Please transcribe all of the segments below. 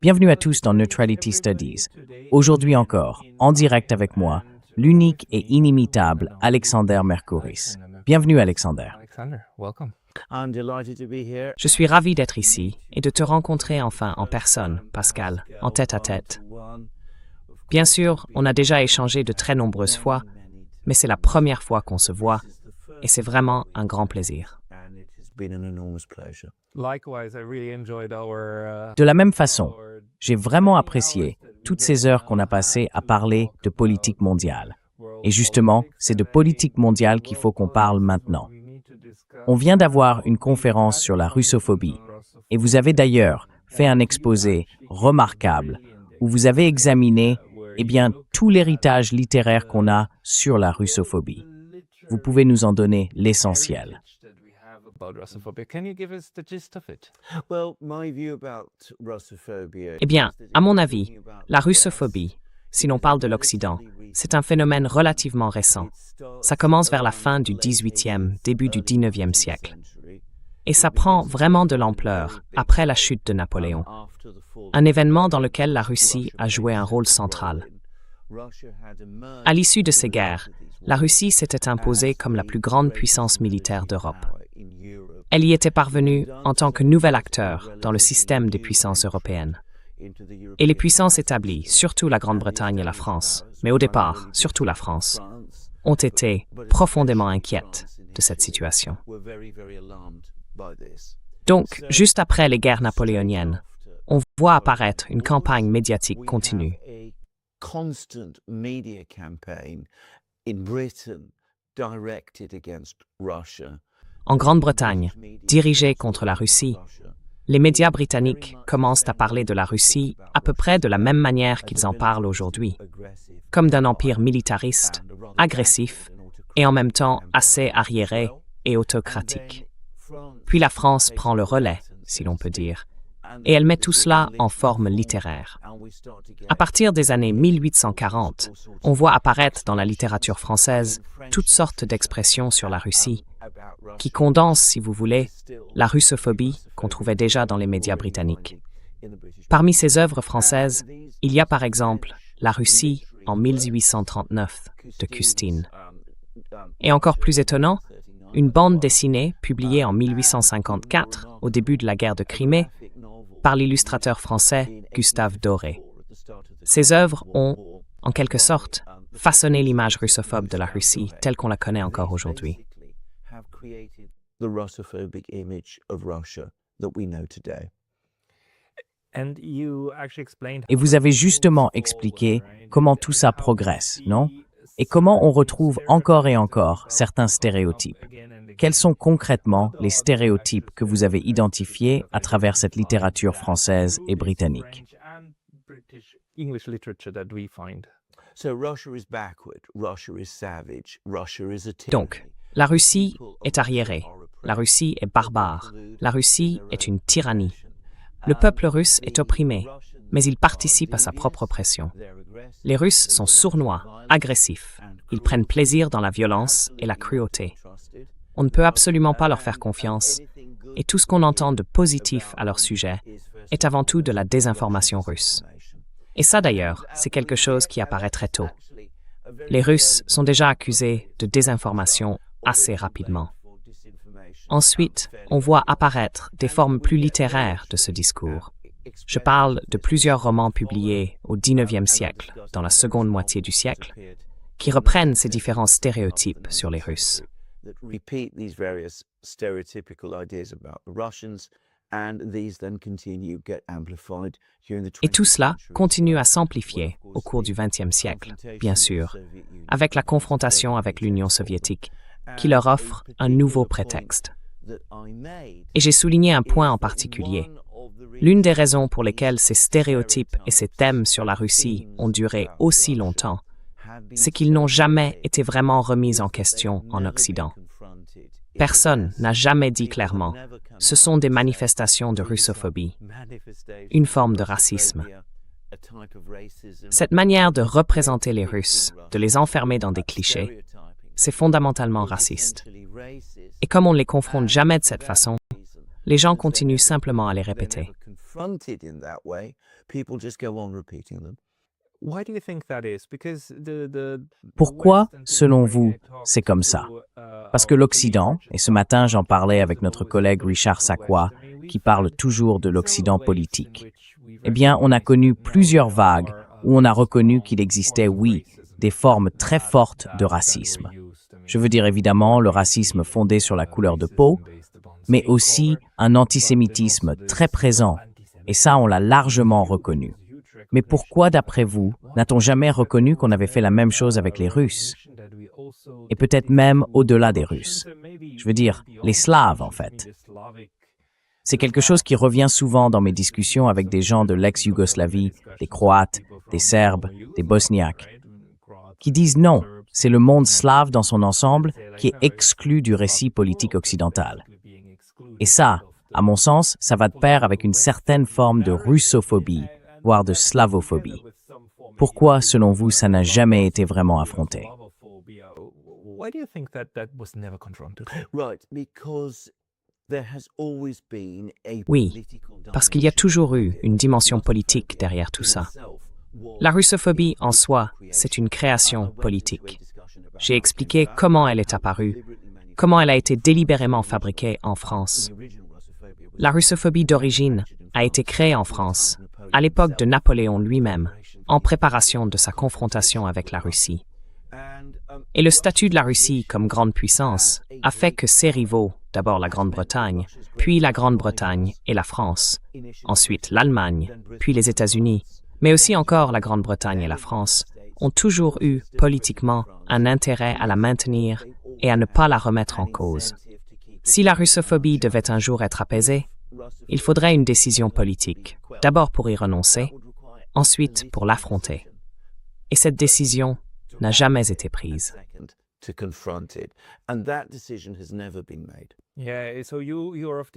Bienvenue à tous dans Neutrality Studies. Aujourd'hui encore, en direct avec moi, l'unique et inimitable Alexander Mercouris. Bienvenue Alexander. Je suis ravi d'être ici et de te rencontrer enfin en personne, Pascal, en tête-à-tête. Bien sûr, on a déjà échangé de très nombreuses fois, mais c'est la première fois qu'on se voit et c'est vraiment un grand plaisir. De la même façon, j'ai vraiment apprécié toutes ces heures qu'on a passées à parler de politique mondiale. Et justement, c'est de politique mondiale qu'il faut qu'on parle maintenant. On vient d'avoir une conférence sur la russophobie, et vous avez d'ailleurs fait un exposé remarquable où vous avez examiné tout l'héritage littéraire qu'on a sur la russophobie. Vous pouvez nous en donner l'essentiel. Eh bien, à mon avis, la russophobie, si l'on parle de l'Occident, c'est un phénomène relativement récent. Ça commence vers la fin du XVIIIe, début du XIXe siècle. Et ça prend vraiment de l'ampleur après la chute de Napoléon. Un événement dans lequel la Russie a joué un rôle central. À l'issue de ces guerres, la Russie s'était imposée comme la plus grande puissance militaire d'Europe. Elle y était parvenue en tant que nouvel acteur dans le système des puissances européennes. Et les puissances établies, surtout la Grande-Bretagne et la France, mais au départ, surtout la France, ont été profondément inquiètes de cette situation. Donc, juste après les guerres napoléoniennes, on voit apparaître une campagne médiatique continue. En Grande-Bretagne, dirigée contre la Russie, les médias britanniques commencent à parler de la Russie à peu près de la même manière qu'ils en parlent aujourd'hui, comme d'un empire militariste, agressif et en même temps assez arriéré et autocratique. Puis la France prend le relais, si l'on peut dire, et elle met tout cela en forme littéraire. À partir des années 1840, on voit apparaître dans la littérature française toutes sortes d'expressions sur la Russie, qui condensent, si vous voulez, la russophobie qu'on trouvait déjà dans les médias britanniques. Parmi ces œuvres françaises, il y a par exemple La Russie en 1839 de Custine. Et encore plus étonnant, une bande dessinée publiée en 1854, au début de la guerre de Crimée, par l'illustrateur français Gustave Doré. Ces œuvres ont, en quelque sorte, façonné l'image russophobe de la Russie telle qu'on la connaît encore aujourd'hui. Et vous avez justement expliqué comment tout ça progresse, non? Et comment on retrouve encore et encore certains stéréotypes. Quels sont concrètement les stéréotypes que vous avez identifiés à travers cette littérature française et britannique? Donc, la Russie est arriérée, la Russie est barbare, la Russie est une tyrannie. Le peuple russe est opprimé, mais il participe à sa propre oppression. Les Russes sont sournois, agressifs, ils prennent plaisir dans la violence et la cruauté. On ne peut absolument pas leur faire confiance, et tout ce qu'on entend de positif à leur sujet est avant tout de la désinformation russe. Et ça d'ailleurs, c'est quelque chose qui apparaît très tôt. Les Russes sont déjà accusés de désinformation assez rapidement. Ensuite, on voit apparaître des formes plus littéraires de ce discours. Je parle de plusieurs romans publiés au XIXe siècle, dans la seconde moitié du siècle, qui reprennent ces différents stéréotypes sur les Russes. Et tout cela continue à s'amplifier au cours du XXe siècle, bien sûr, avec la confrontation avec l'Union soviétique, qui leur offre un nouveau prétexte. Et j'ai souligné un point en particulier. L'une des raisons pour lesquelles ces stéréotypes et ces thèmes sur la Russie ont duré aussi longtemps, c'est qu'ils n'ont jamais été vraiment remis en question en Occident. Personne n'a jamais dit clairement « ce sont des manifestations de russophobie », une forme de racisme. Cette manière de représenter les Russes, de les enfermer dans des clichés, c'est fondamentalement raciste. Et comme on ne les confronte jamais de cette façon, les gens continuent simplement à les répéter. Pourquoi, selon vous, c'est comme ça? Parce que l'Occident, et ce matin j'en parlais avec notre collègue Richard Sakwa, qui parle toujours de l'Occident politique, eh bien on a connu plusieurs vagues où on a reconnu qu'il existait, oui, des formes très fortes de racisme. Je veux dire évidemment le racisme fondé sur la couleur de peau, mais aussi un antisémitisme très présent, et ça on l'a largement reconnu. Mais pourquoi, d'après vous, n'a-t-on jamais reconnu qu'on avait fait la même chose avec les Russes? Et peut-être même au-delà des Russes. Je veux dire, les Slaves, en fait. C'est quelque chose qui revient souvent dans mes discussions avec des gens de l'ex-Yougoslavie, des Croates, des Serbes, des Bosniaques, qui disent non, c'est le monde slave dans son ensemble qui est exclu du récit politique occidental. Et ça, à mon sens, ça va de pair avec une certaine forme de russophobie, voire de slavophobie. Pourquoi, selon vous, ça n'a jamais été vraiment affronté? Oui, parce qu'il y a toujours eu une dimension politique derrière tout ça. La russophobie en soi, c'est une création politique. J'ai expliqué comment elle est apparue, comment elle a été délibérément fabriquée en France. La russophobie d'origine a été créée en France, à l'époque de Napoléon lui-même, en préparation de sa confrontation avec la Russie. Et le statut de la Russie comme grande puissance a fait que ses rivaux, d'abord la Grande-Bretagne, puis la Grande-Bretagne et la France, ensuite l'Allemagne, puis les États-Unis, mais aussi encore la Grande-Bretagne et la France, ont toujours eu, politiquement, un intérêt à la maintenir et à ne pas la remettre en cause. Si la russophobie devait un jour être apaisée, il faudrait une décision politique, d'abord pour y renoncer, ensuite pour l'affronter. Et cette décision n'a jamais été prise.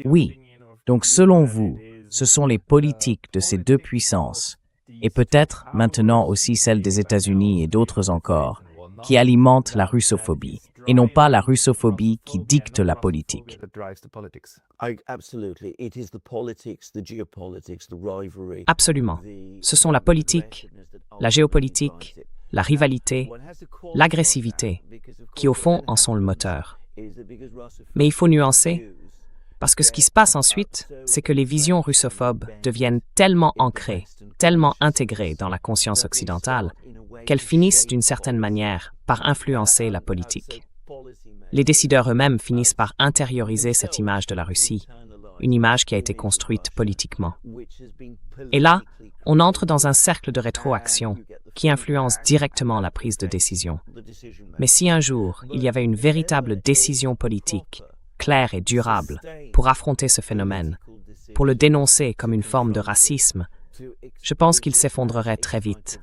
Oui, donc selon vous, ce sont les politiques de ces deux puissances, et peut-être maintenant aussi celles des États-Unis et d'autres encore, qui alimentent la russophobie, et non pas la russophobie qui dicte la politique. Absolument. Ce sont la politique, la géopolitique, la rivalité, l'agressivité, qui au fond en sont le moteur. Mais il faut nuancer, parce que ce qui se passe ensuite, c'est que les visions russophobes deviennent tellement ancrées, tellement intégrées dans la conscience occidentale, qu'elles finissent d'une certaine manière par influencer la politique. Les décideurs eux-mêmes finissent par intérioriser cette image de la Russie, une image qui a été construite politiquement. Et là, on entre dans un cercle de rétroaction qui influence directement la prise de décision. Mais si un jour, il y avait une véritable décision politique, claire et durable, pour affronter ce phénomène, pour le dénoncer comme une forme de racisme, je pense qu'il s'effondrerait très vite.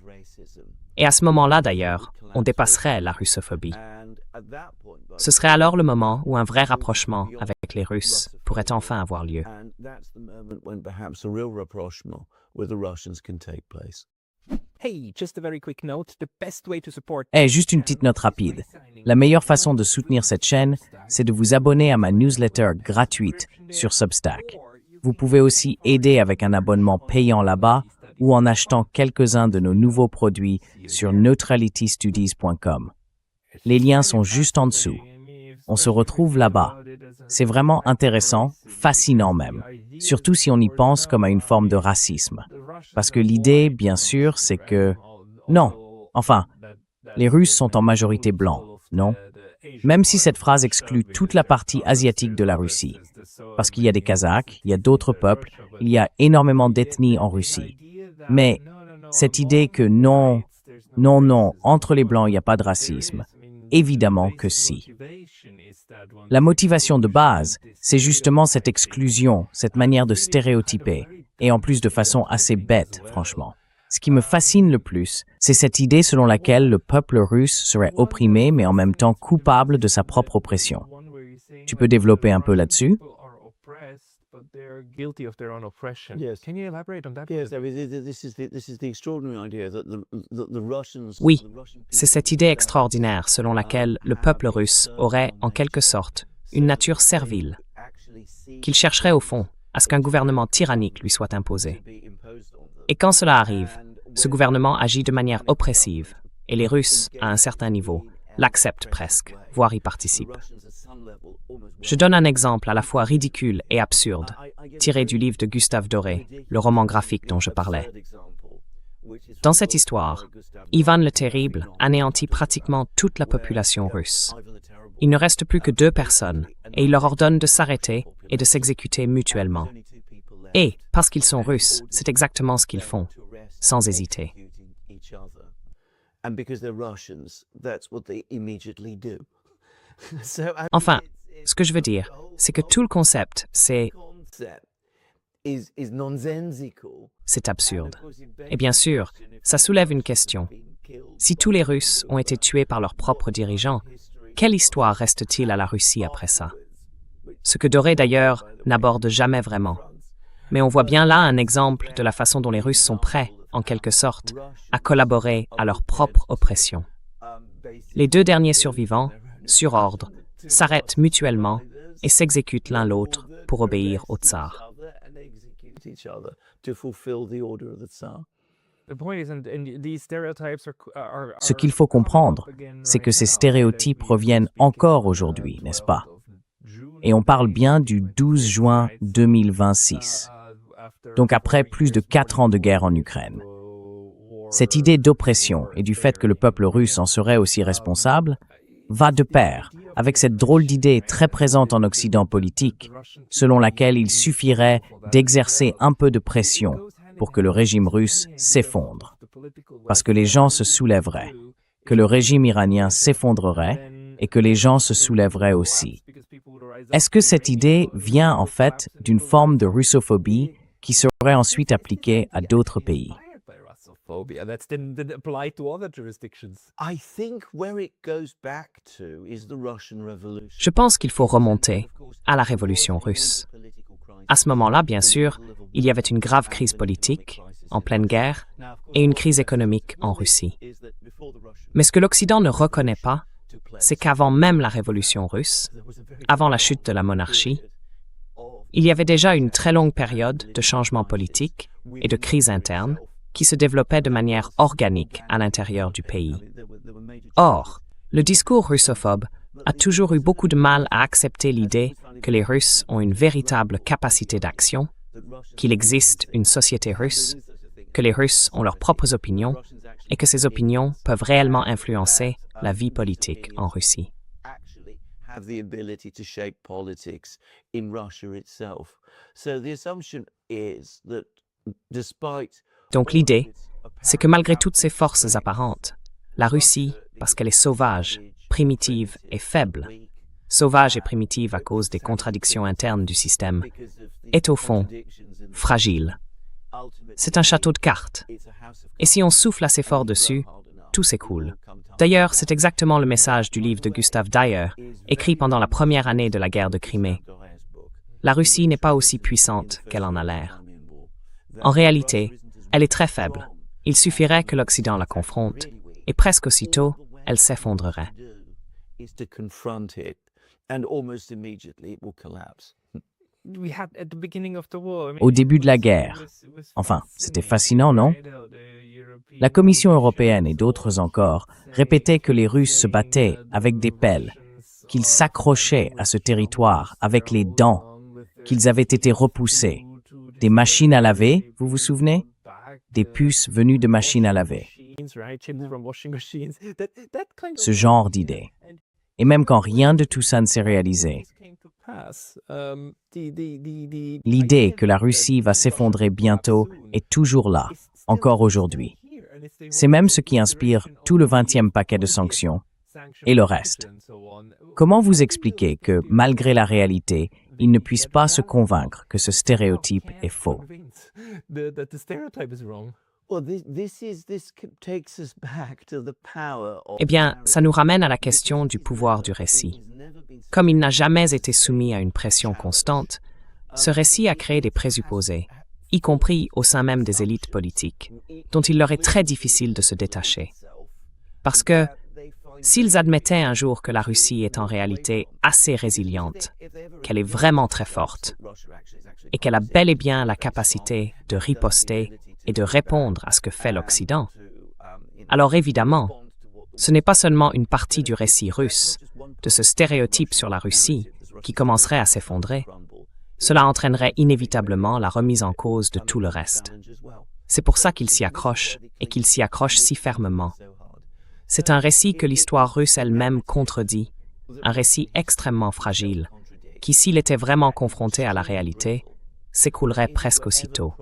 Et à ce moment-là, d'ailleurs, on dépasserait la russophobie. Ce serait alors le moment où un vrai rapprochement avec les Russes pourrait enfin avoir lieu. Juste une petite note rapide. La meilleure façon de soutenir cette chaîne, c'est de vous abonner à ma newsletter gratuite sur Substack. Vous pouvez aussi aider avec un abonnement payant là-bas ou en achetant quelques-uns de nos nouveaux produits sur neutralitystudies.com. Les liens sont juste en dessous. On se retrouve là-bas. C'est vraiment intéressant, fascinant même, surtout si on y pense comme à une forme de racisme. Parce que l'idée, bien sûr, c'est que... Non, enfin, les Russes sont en majorité blancs, non? Même si cette phrase exclut toute la partie asiatique de la Russie. Parce qu'il y a des Kazakhs, il y a d'autres peuples, il y a énormément d'ethnies en Russie. Mais cette idée que non, entre les blancs, il n'y a pas de racisme, évidemment que si. La motivation de base, c'est justement cette exclusion, cette manière de stéréotyper, et en plus de façon assez bête, franchement. Ce qui me fascine le plus, c'est cette idée selon laquelle le peuple russe serait opprimé, mais en même temps coupable de sa propre oppression. Tu peux développer un peu là-dessus? Oui, c'est cette idée extraordinaire selon laquelle le peuple russe aurait, en quelque sorte, une nature servile. qu'il chercherait au fond à ce qu'un gouvernement tyrannique lui soit imposé. Et quand cela arrive, ce gouvernement agit de manière oppressive, et les Russes, à un certain niveau, l'acceptent presque, voire y participent. Je donne un exemple à la fois ridicule et absurde, tiré du livre de Gustave Doré, le roman graphique dont je parlais. Dans cette histoire, Ivan le Terrible anéantit pratiquement toute la population russe. Il ne reste plus que 2 personnes, et il leur ordonne de s'arrêter et de s'exécuter mutuellement. Et, parce qu'ils sont russes, c'est exactement ce qu'ils font, sans hésiter. Enfin, ce que je veux dire, c'est que tout le concept, c'est absurde. Et bien sûr, ça soulève une question. Si tous les Russes ont été tués par leurs propres dirigeants, quelle histoire reste-t-il à la Russie après ça? Ce que Doré, d'ailleurs, n'aborde jamais vraiment. Mais on voit bien là un exemple de la façon dont les Russes sont prêts, en quelque sorte, à collaborer à leur propre oppression. Les 2 derniers survivants, sur ordre, s'arrêtent mutuellement et s'exécutent l'un l'autre pour obéir au tsar. Ce qu'il faut comprendre, c'est que ces stéréotypes reviennent encore aujourd'hui, n'est-ce pas? Et on parle bien du 12 juin 2026, donc après plus de 4 ans de guerre en Ukraine. Cette idée d'oppression et du fait que le peuple russe en serait aussi responsable va de pair avec cette drôle d'idée très présente en Occident politique, selon laquelle il suffirait d'exercer un peu de pression pour que le régime russe s'effondre, parce que les gens se soulèveraient, que le régime iranien s'effondrerait et que les gens se soulèveraient aussi. Est-ce que cette idée vient en fait d'une forme de russophobie qui serait ensuite appliquée à d'autres pays? Je pense qu'il faut remonter à la révolution russe. À ce moment-là, bien sûr, il y avait une grave crise politique, en pleine guerre, et une crise économique en Russie. Mais ce que l'Occident ne reconnaît pas, c'est qu'avant même la révolution russe, avant la chute de la monarchie, il y avait déjà une très longue période de changement politique et de crise interne qui se développait de manière organique à l'intérieur du pays. Or, le discours russophobe a toujours eu beaucoup de mal à accepter l'idée que les Russes ont une véritable capacité d'action, qu'il existe une société russe, que les Russes ont leurs propres opinions et que ces opinions peuvent réellement influencer la vie politique en Russie. Donc l'idée, c'est que malgré toutes ces forces apparentes, la Russie, parce qu'elle est sauvage, primitive et faible, sauvage et primitive à cause des contradictions internes du système, est au fond fragile. C'est un château de cartes. Et si on souffle assez fort dessus, tout s'écoule. D'ailleurs, c'est exactement le message du livre de Gustav Dyer, écrit pendant la première année de la guerre de Crimée. La Russie n'est pas aussi puissante qu'elle en a l'air. En réalité, elle est très faible. Il suffirait que l'Occident la confronte, et presque aussitôt, elle s'effondrerait. Au début de la guerre, enfin, c'était fascinant, non? La Commission européenne et d'autres encore répétaient que les Russes se battaient avec des pelles, qu'ils s'accrochaient à ce territoire avec les dents, qu'ils avaient été repoussés. Des machines à laver, vous vous souvenez? Des puces venues de machines à laver. Ce genre d'idée. Et même quand rien de tout ça ne s'est réalisé, l'idée que la Russie va s'effondrer bientôt est toujours là, encore aujourd'hui. C'est même ce qui inspire tout le 20e paquet de sanctions et le reste. Comment vous expliquez que, malgré la réalité, ils ne puissent pas se convaincre que ce stéréotype est faux? Eh bien, ça nous ramène à la question du pouvoir du récit. Comme il n'a jamais été soumis à une pression constante, ce récit a créé des présupposés, y compris au sein même des élites politiques, dont il leur est très difficile de se détacher. Parce que, S'ils admettaient un jour que la Russie est en réalité assez résiliente, qu'elle est vraiment très forte, et qu'elle a bel et bien la capacité de riposter et de répondre à ce que fait l'Occident, alors évidemment, ce n'est pas seulement une partie du récit russe, de ce stéréotype sur la Russie, qui commencerait à s'effondrer. Cela entraînerait inévitablement la remise en cause de tout le reste. C'est pour ça qu'il s'y accroche, et qu'il s'y accroche si fermement. C'est un récit que l'histoire russe elle-même contredit, un récit extrêmement fragile, qui, s'il était vraiment confronté à la réalité, s'écroulerait presque aussitôt.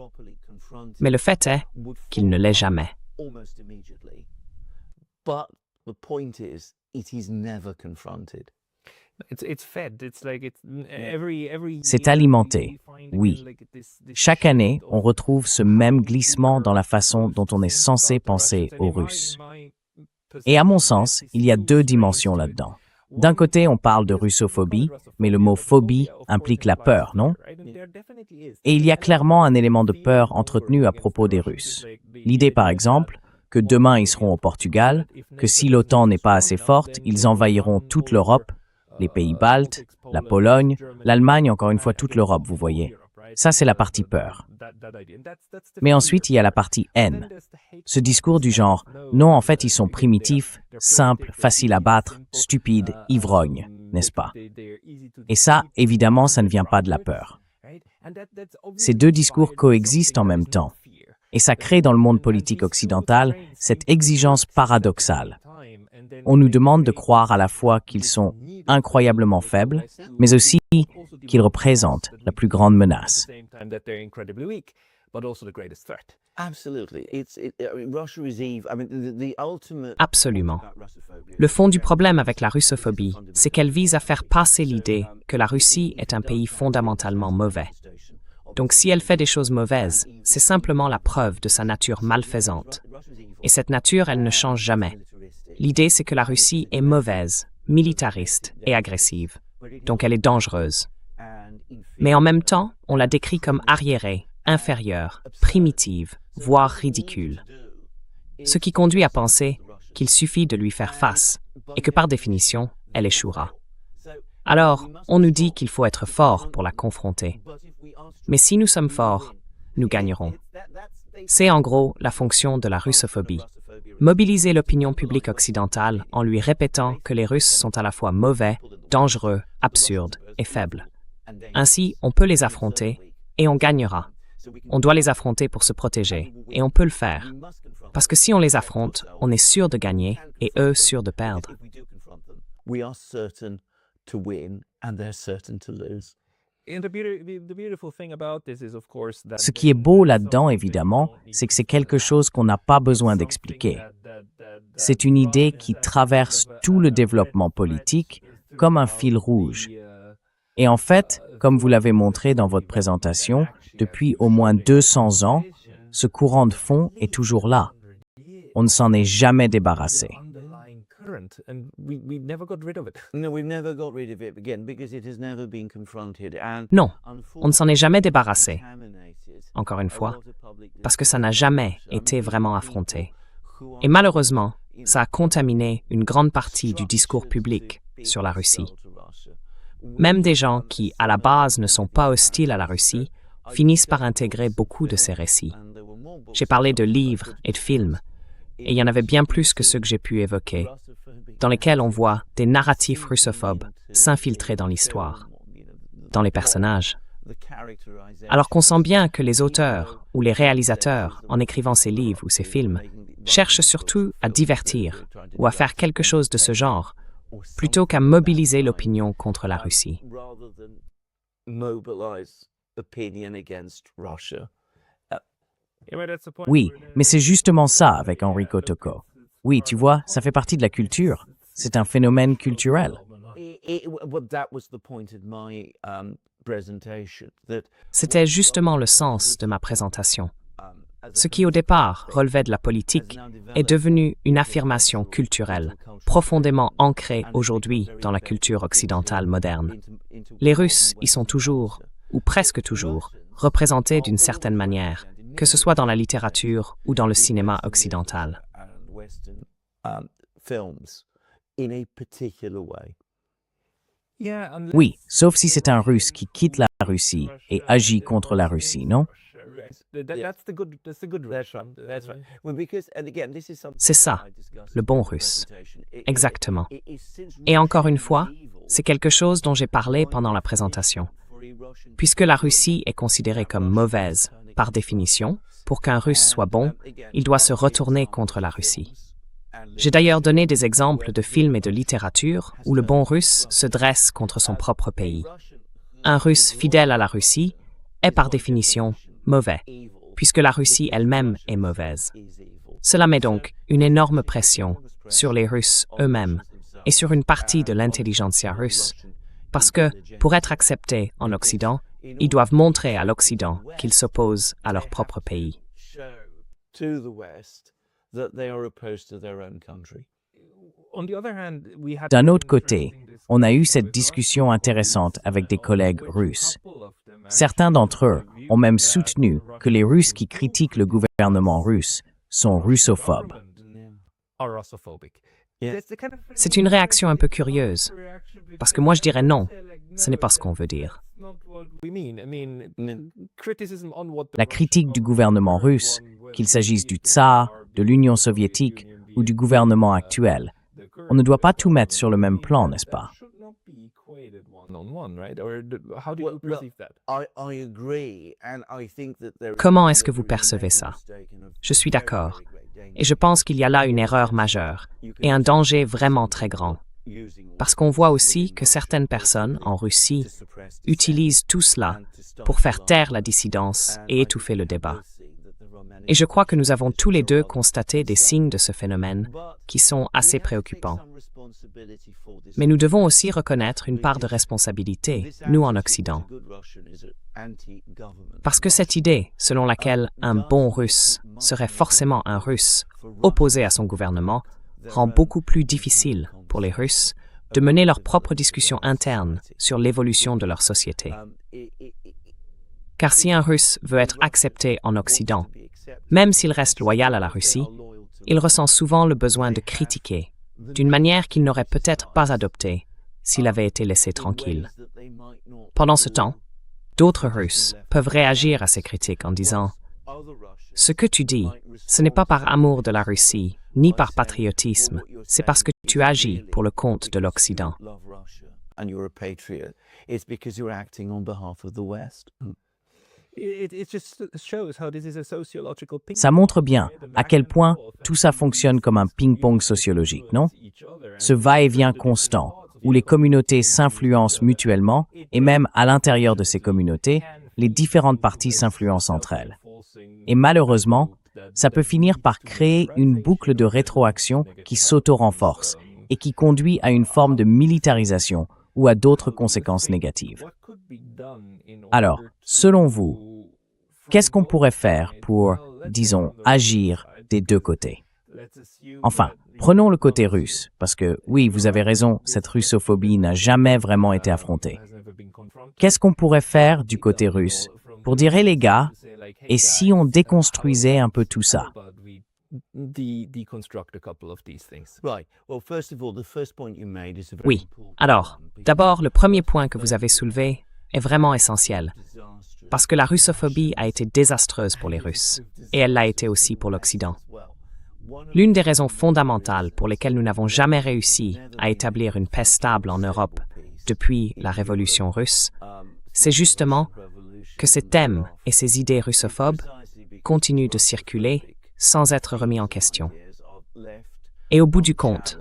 Mais le fait est qu'il ne l'est jamais. C'est alimenté, oui. Chaque année, on retrouve ce même glissement dans la façon dont on est censé penser aux Russes. Et à mon sens, il y a deux dimensions là-dedans. D'un côté, on parle de russophobie, mais le mot phobie implique la peur, non? Et il y a clairement un élément de peur entretenu à propos des Russes. L'idée, par exemple, que demain ils seront au Portugal, que si l'OTAN n'est pas assez forte, ils envahiront toute l'Europe, les pays baltes, la Pologne, l'Allemagne, encore une fois toute l'Europe, vous voyez. Ça, c'est la partie peur. Mais ensuite, il y a la partie haine. Ce discours du genre « non, en fait, ils sont primitifs, simples, faciles à battre, stupides, ivrognes », n'est-ce pas? Et ça, évidemment, ça ne vient pas de la peur. Ces deux discours coexistent en même temps. Et ça crée dans le monde politique occidental cette exigence paradoxale. On nous demande de croire à la fois qu'ils sont incroyablement faibles, mais aussi qu'ils représentent la plus grande menace. Absolument. Le fond du problème avec la russophobie, c'est qu'elle vise à faire passer l'idée que la Russie est un pays fondamentalement mauvais. Donc si elle fait des choses mauvaises, c'est simplement la preuve de sa nature malfaisante. Et cette nature, elle ne change jamais. L'idée, c'est que la Russie est mauvaise, militariste et agressive. Donc elle est dangereuse. Mais en même temps, on la décrit comme arriérée, inférieure, primitive, voire ridicule. Ce qui conduit à penser qu'il suffit de lui faire face et que par définition, elle échouera. Alors, on nous dit qu'il faut être fort pour la confronter. Mais si nous sommes forts, nous gagnerons. C'est en gros la fonction de la russophobie. Mobiliser l'opinion publique occidentale en lui répétant que les Russes sont à la fois mauvais, dangereux, absurdes et faibles. Ainsi, on peut les affronter et on gagnera. On doit les affronter pour se protéger et on peut le faire. Parce que si on les affronte, on est sûr de gagner et eux sûrs de perdre. Ce qui est beau là-dedans, évidemment, c'est que c'est quelque chose qu'on n'a pas besoin d'expliquer. C'est une idée qui traverse tout le développement politique comme un fil rouge. Et en fait, comme vous l'avez montré dans votre présentation, depuis au moins 200 ans, ce courant de fond est toujours là. On ne s'en est jamais débarrassé. Non, on ne s'en est jamais débarrassé. Encore une fois, parce que ça n'a jamais été vraiment affronté. Et malheureusement, ça a contaminé une grande partie du discours public sur la Russie. Même des gens qui, à la base, ne sont pas hostiles à la Russie, finissent par intégrer beaucoup de ces récits. J'ai parlé de livres et de films, et il y en avait bien plus que ceux que j'ai pu évoquer, dans lesquels on voit des narratifs russophobes s'infiltrer dans l'histoire, dans les personnages. Alors qu'on sent bien que les auteurs ou les réalisateurs, en écrivant ces livres ou ces films, cherchent surtout à divertir ou à faire quelque chose de ce genre, plutôt qu'à mobiliser l'opinion contre la Russie. Oui, mais c'est justement ça avec Enrico Tocco. Oui, tu vois, ça fait partie de la culture. C'est un phénomène culturel. C'était justement le sens de ma présentation. Ce qui au départ relevait de la politique est devenu une affirmation culturelle, profondément ancrée aujourd'hui dans la culture occidentale moderne. Les Russes y sont toujours, ou presque toujours, représentés d'une certaine manière, que ce soit dans la littérature ou dans le cinéma occidental. Oui, sauf si c'est un Russe qui quitte la Russie et agit contre la Russie, non? C'est ça, le bon russe. Exactement. Et encore une fois, c'est quelque chose dont j'ai parlé pendant la présentation. Puisque la Russie est considérée comme mauvaise, par définition, pour qu'un Russe soit bon, il doit se retourner contre la Russie. J'ai d'ailleurs donné des exemples de films et de littérature où le bon Russe se dresse contre son propre pays. Un Russe fidèle à la Russie est par définition mauvais, puisque la Russie elle-même est mauvaise. Cela met donc une énorme pression sur les Russes eux-mêmes et sur une partie de l'intelligentsia russe, parce que, pour être acceptés en Occident, ils doivent montrer à l'Occident qu'ils s'opposent à leur propre pays. D'un autre côté, on a eu cette discussion intéressante avec des collègues russes. Certains d'entre eux ont même soutenu que les Russes qui critiquent le gouvernement russe sont russophobes. C'est une réaction un peu curieuse, parce que moi je dirais non, ce n'est pas ce qu'on veut dire. La critique du gouvernement russe, qu'il s'agisse du tsar, de l'Union soviétique ou du gouvernement actuel, on ne doit pas tout mettre sur le même plan, n'est-ce pas? Comment est-ce que vous percevez ça? Je suis d'accord. Et je pense qu'il y a là une erreur majeure et un danger vraiment très grand. Parce qu'on voit aussi que certaines personnes en Russie utilisent tout cela pour faire taire la dissidence et étouffer le débat. Et je crois que nous avons tous les deux constaté des signes de ce phénomène qui sont assez préoccupants. Mais nous devons aussi reconnaître une part de responsabilité, nous en Occident. Parce que cette idée, selon laquelle un bon Russe serait forcément un Russe opposé à son gouvernement, rend beaucoup plus difficile pour les Russes de mener leur propre discussion interne sur l'évolution de leur société. Car si un Russe veut être accepté en Occident, même s'il reste loyal à la Russie, il ressent souvent le besoin de critiquer, d'une manière qu'il n'aurait peut-être pas adoptée s'il avait été laissé tranquille. Pendant ce temps, d'autres Russes peuvent réagir à ces critiques en disant « Ce que tu dis, ce n'est pas par amour de la Russie, ni par patriotisme, c'est parce que tu agis pour le compte de l'Occident. » Ça montre bien à quel point tout ça fonctionne comme un ping-pong sociologique, non? Ce va-et-vient constant, où les communautés s'influencent mutuellement, et même à l'intérieur de ces communautés, les différentes parties s'influencent entre elles. Et malheureusement, ça peut finir par créer une boucle de rétroaction qui s'auto-renforce et qui conduit à une forme de militarisation ou à d'autres conséquences négatives. Alors, selon vous, qu'est-ce qu'on pourrait faire pour, disons, agir des deux côtés? Enfin, prenons le côté russe, parce que, oui, vous avez raison, cette russophobie n'a jamais vraiment été affrontée. Qu'est-ce qu'on pourrait faire du côté russe pour dire, hey les gars, et si on déconstruisait un peu tout ça? Oui. Alors, d'abord, le premier point que vous avez soulevé est vraiment essentiel, parce que la russophobie a été désastreuse pour les Russes, et elle l'a été aussi pour l'Occident. L'une des raisons fondamentales pour lesquelles nous n'avons jamais réussi à établir une paix stable en Europe depuis la Révolution russe, c'est justement que ces thèmes et ces idées russophobes continuent de circuler sans être remis en question. Et au bout du compte,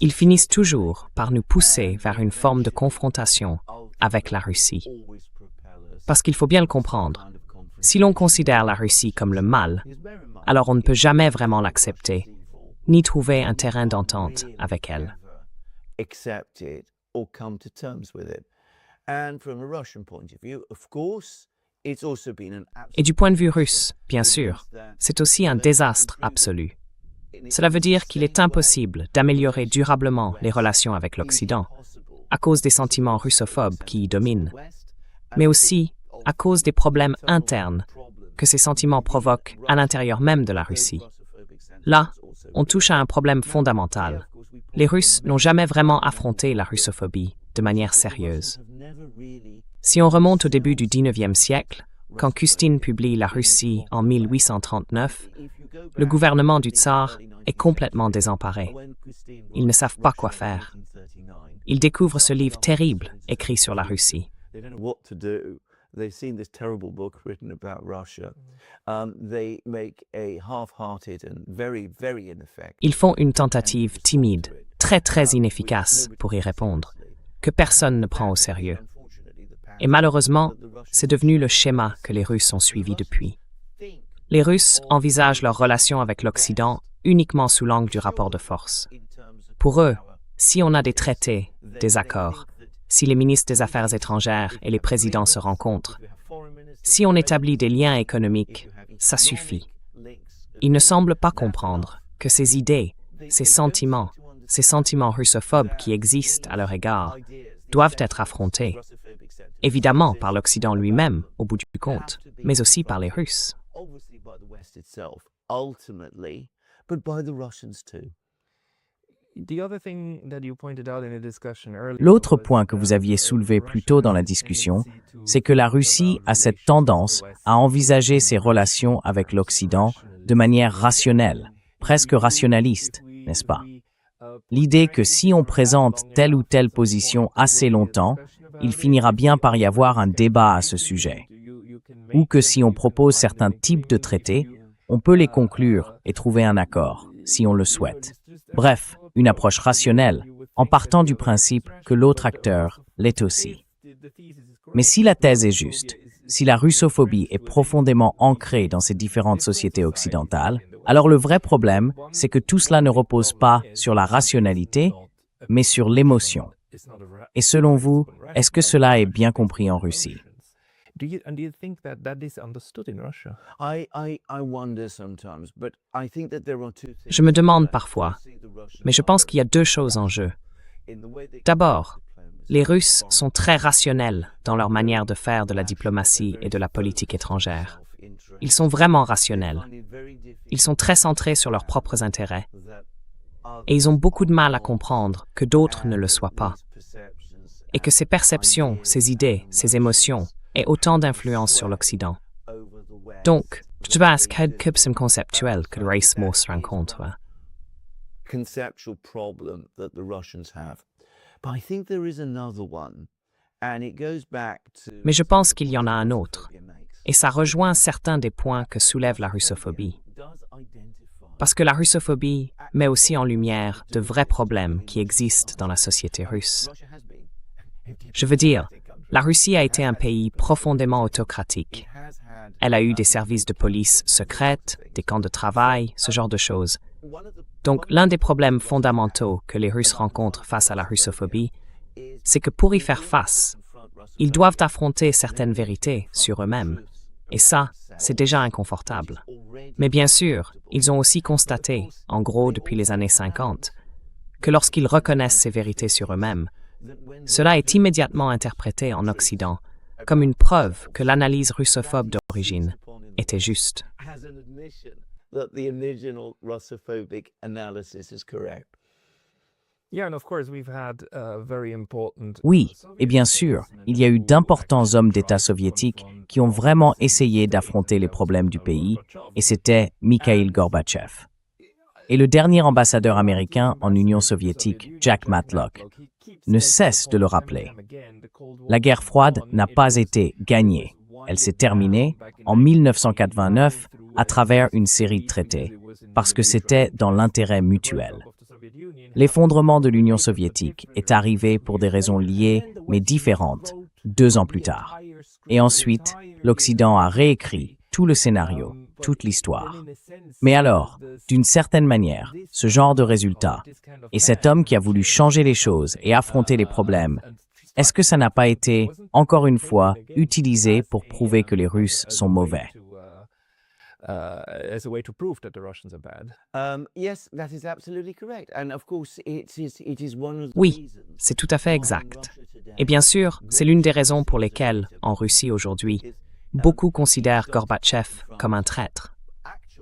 ils finissent toujours par nous pousser vers une forme de confrontation avec la Russie. Parce qu'il faut bien le comprendre, si l'on considère la Russie comme le mal, alors on ne peut jamais vraiment l'accepter, ni trouver un terrain d'entente avec elle. Et du point de vue russe, bien sûr, c'est aussi un désastre absolu. Cela veut dire qu'il est impossible d'améliorer durablement les relations avec l'Occident, à cause des sentiments russophobes qui y dominent, mais aussi à cause des problèmes internes que ces sentiments provoquent à l'intérieur même de la Russie. Là, on touche à un problème fondamental, les Russes n'ont jamais vraiment affronté la russophobie de manière sérieuse. Si on remonte au début du XIXe siècle, quand Custine publie La Russie en 1839, le gouvernement du tsar est complètement désemparé. Ils ne savent pas quoi faire. Ils découvrent ce livre terrible écrit sur la Russie. They've seen this terrible book written about Russia. They make a half-hearted and very, very ineffective. Ils font une tentative timide, très inefficace pour y répondre, que personne ne prend au sérieux. Et malheureusement, c'est devenu le schéma que les Russes ont suivi depuis. Les Russes envisagent leur relation avec l'Occident uniquement sous l'angle du rapport de force. Pour eux, si on a des traités, des accords, si les ministres des Affaires étrangères et les présidents se rencontrent, si on établit des liens économiques, ça suffit. Ils ne semblent pas comprendre que ces idées, ces sentiments russophobes qui existent à leur égard, doivent être affrontés, évidemment par l'Occident lui-même, au bout du compte, mais aussi par les Russes. L'autre point que vous aviez soulevé plus tôt dans la discussion, c'est que la Russie a cette tendance à envisager ses relations avec l'Occident de manière rationnelle, presque rationaliste, n'est-ce pas? L'idée que si on présente telle ou telle position assez longtemps, il finira bien par y avoir un débat à ce sujet. Ou que si on propose certains types de traités, on peut les conclure et trouver un accord, si on le souhaite. Bref, une approche rationnelle, en partant du principe que l'autre acteur l'est aussi. Mais si la thèse est juste, si la russophobie est profondément ancrée dans ces différentes sociétés occidentales, alors le vrai problème, c'est que tout cela ne repose pas sur la rationalité, mais sur l'émotion. Et selon vous, est-ce que cela est bien compris en Russie? Je me demande parfois, mais je pense qu'il y a deux choses en jeu. D'abord, les Russes sont très rationnels dans leur manière de faire de la diplomatie et de la politique étrangère. Ils sont vraiment rationnels. Ils sont très centrés sur leurs propres intérêts. Et ils ont beaucoup de mal à comprendre que d'autres ne le soient pas. Et que ces perceptions, ces idées, ces émotions aient autant d'influence sur l'Occident. Donc, je pense qu'il y a un conceptuel que les Russes se rencontrent. Conceptual problem that the Russians have. But I think there is another one, and it goes back to... Mais je pense qu'il y en a un autre, et ça rejoint certains des points que soulève la russophobie. Parce que la russophobie met aussi en lumière de vrais problèmes qui existent dans la société russe. Je veux dire, la Russie a été un pays profondément autocratique. Elle a eu des services de police secrètes, des camps de travail, ce genre de choses. Donc, l'un des problèmes fondamentaux que les Russes rencontrent face à la russophobie, c'est que pour y faire face, ils doivent affronter certaines vérités sur eux-mêmes. Et ça, c'est déjà inconfortable. Mais bien sûr, ils ont aussi constaté, en gros depuis les années 50, que lorsqu'ils reconnaissent ces vérités sur eux-mêmes, cela est immédiatement interprété en Occident comme une preuve que l'analyse russophobe d'origine était juste. Oui, et bien sûr, il y a eu d'importants hommes d'État soviétiques qui ont vraiment essayé d'affronter les problèmes du pays, et c'était Mikhail Gorbatchev. Et le dernier ambassadeur américain en Union soviétique, Jack Matlock, ne cesse de le rappeler. La guerre froide n'a pas été gagnée. Elle s'est terminée en 1989 à travers une série de traités, parce que c'était dans l'intérêt mutuel. L'effondrement de l'Union soviétique est arrivé pour des raisons liées mais différentes 2 ans plus tard. Et ensuite, l'Occident a réécrit tout le scénario, toute l'histoire. Mais alors, d'une certaine manière, ce genre de résultat, et cet homme qui a voulu changer les choses et affronter les problèmes, est-ce que ça n'a pas été, encore une fois, utilisé pour prouver que les Russes sont mauvais? Oui, c'est tout à fait exact. Et bien sûr, c'est l'une des raisons pour lesquelles, en Russie aujourd'hui, beaucoup considèrent Gorbatchev comme un traître.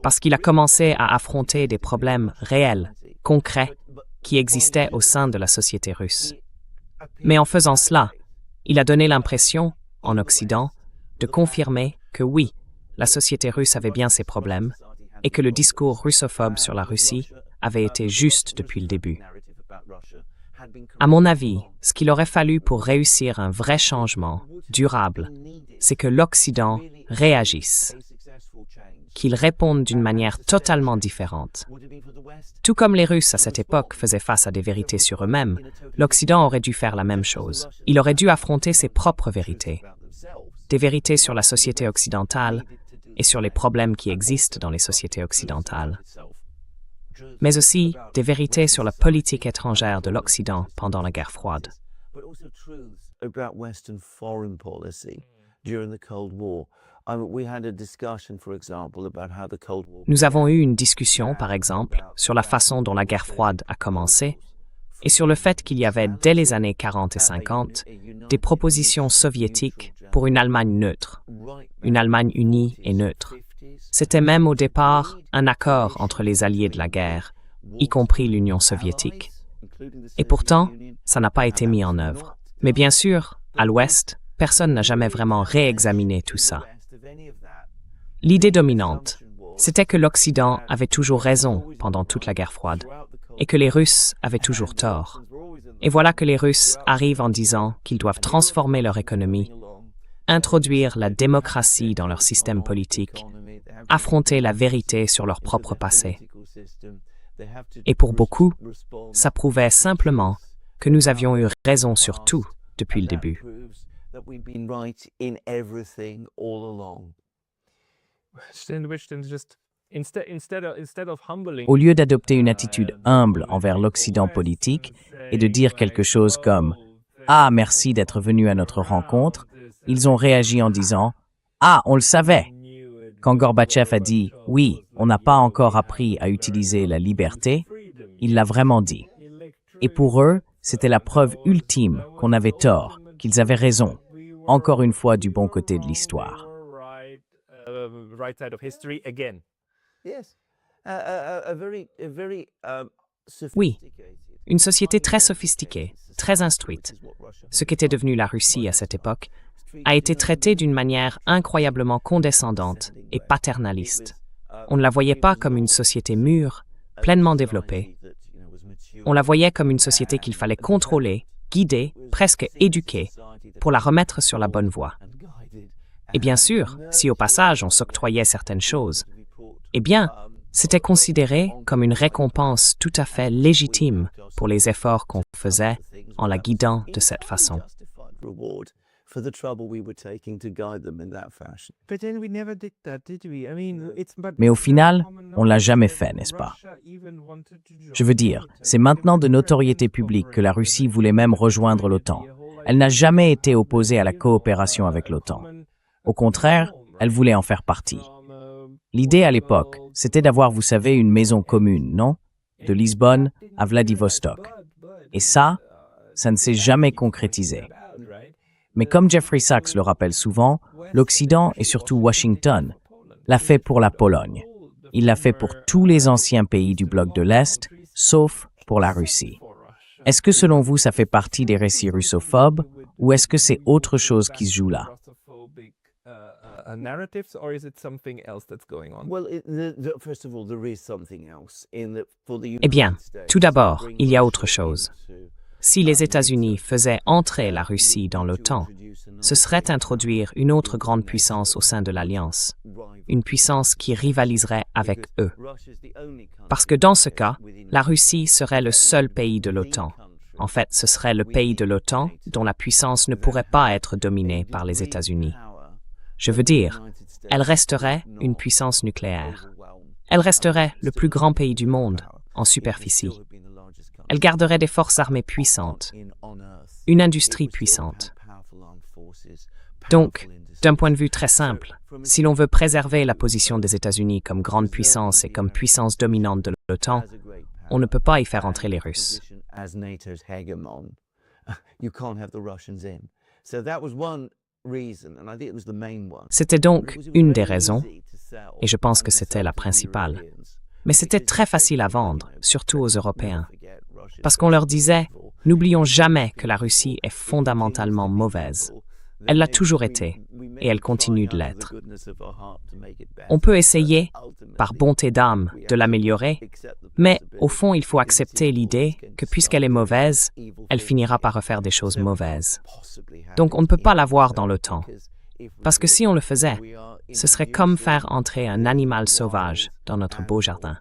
Parce qu'il a commencé à affronter des problèmes réels, concrets, qui existait au sein de la société russe. Mais en faisant cela, il a donné l'impression, en Occident, de confirmer que oui, la société russe avait bien ses problèmes et que le discours russophobe sur la Russie avait été juste depuis le début. À mon avis, ce qu'il aurait fallu pour réussir un vrai changement durable, c'est que l'Occident réagisse, qu'il réponde d'une manière totalement différente. Tout comme les Russes à cette époque faisaient face à des vérités sur eux-mêmes, l'Occident aurait dû faire la même chose. Il aurait dû affronter ses propres vérités, des vérités sur la société occidentale et sur les problèmes qui existent dans les sociétés occidentales, mais aussi des vérités sur la politique étrangère de l'Occident pendant la guerre froide. About Western foreign policy during the Cold War. We had a discussion, for example, about how the Cold War. Nous avons eu une discussion, par exemple, sur la façon dont la guerre froide a commencé et sur le fait qu'il y avait, dès les années 40 et 50, des propositions soviétiques pour une Allemagne neutre, une Allemagne unie et neutre. C'était même au départ un accord entre les alliés de la guerre, y compris l'Union soviétique. Et pourtant, ça n'a pas été mis en œuvre. Mais bien sûr, à l'Ouest, personne n'a jamais vraiment réexaminé tout ça. L'idée dominante, c'était que l'Occident avait toujours raison pendant toute la guerre froide et que les Russes avaient toujours tort. Et voilà que les Russes arrivent en disant qu'ils doivent transformer leur économie, introduire la démocratie dans leur système politique, affronter la vérité sur leur propre passé. Et pour beaucoup, ça prouvait simplement que nous avions eu raison sur tout depuis le début. Au lieu d'adopter une attitude humble envers l'Occident politique et de dire quelque chose comme « Ah, merci d'être venu à notre rencontre », ils ont réagi en disant « Ah, on le savait ». Quand Gorbatchev a dit « Oui, on n'a pas encore appris à utiliser la liberté », il l'a vraiment dit. Et pour eux, c'était la preuve ultime qu'on avait tort, qu'ils avaient raison, encore une fois du bon côté de l'histoire. Oui, une société très sophistiquée, très instruite, ce qu'était devenu la Russie à cette époque, a été traitée d'une manière incroyablement condescendante et paternaliste. On ne la voyait pas comme une société mûre, pleinement développée. On la voyait comme une société qu'il fallait contrôler, guider, presque éduquer, pour la remettre sur la bonne voie. Et bien sûr, si au passage on s'octroyait certaines choses, eh bien, c'était considéré comme une récompense tout à fait légitime pour les efforts qu'on faisait en la guidant de cette façon. Mais au final, on ne l'a jamais fait, n'est-ce pas? Je veux dire, c'est maintenant de notoriété publique que la Russie voulait même rejoindre l'OTAN. Elle n'a jamais été opposée à la coopération avec l'OTAN. Au contraire, elle voulait en faire partie. L'idée à l'époque, c'était d'avoir, vous savez, une maison commune, non? De Lisbonne à Vladivostok. Et ça ne s'est jamais concrétisé. Mais comme Jeffrey Sachs le rappelle souvent, l'Occident et surtout Washington l'a fait pour la Pologne. Il l'a fait pour tous les anciens pays du bloc de l'Est, sauf pour la Russie. Est-ce que selon vous, ça fait partie des récits russophobes ou est-ce que c'est autre chose qui se joue là? Eh bien, tout d'abord, il y a autre chose. Si les États-Unis faisaient entrer la Russie dans l'OTAN, ce serait introduire une autre grande puissance au sein de l'Alliance, une puissance qui rivaliserait avec eux. Parce que dans ce cas, la Russie serait le seul pays de l'OTAN. En fait, ce serait le pays de l'OTAN dont la puissance ne pourrait pas être dominée par les États-Unis. Je veux dire, elle resterait une puissance nucléaire. Elle resterait le plus grand pays du monde en superficie. Elle garderait des forces armées puissantes, une industrie puissante. Donc, d'un point de vue très simple, si l'on veut préserver la position des États-Unis comme grande puissance et comme puissance dominante de l'OTAN, on ne peut pas y faire entrer les Russes. C'était donc une des raisons, et je pense que c'était la principale. Mais c'était très facile à vendre, surtout aux Européens. parce qu'on leur disait « N'oublions jamais que la Russie est fondamentalement mauvaise. Elle l'a toujours été, et elle continue de l'être. On peut essayer, par bonté d'âme, de l'améliorer, mais au fond, il faut accepter l'idée que puisqu'elle est mauvaise, elle finira par refaire des choses mauvaises. Donc on ne peut pas la voir dans le temps. Parce que si on le faisait, ce serait comme faire entrer un animal sauvage dans notre beau jardin.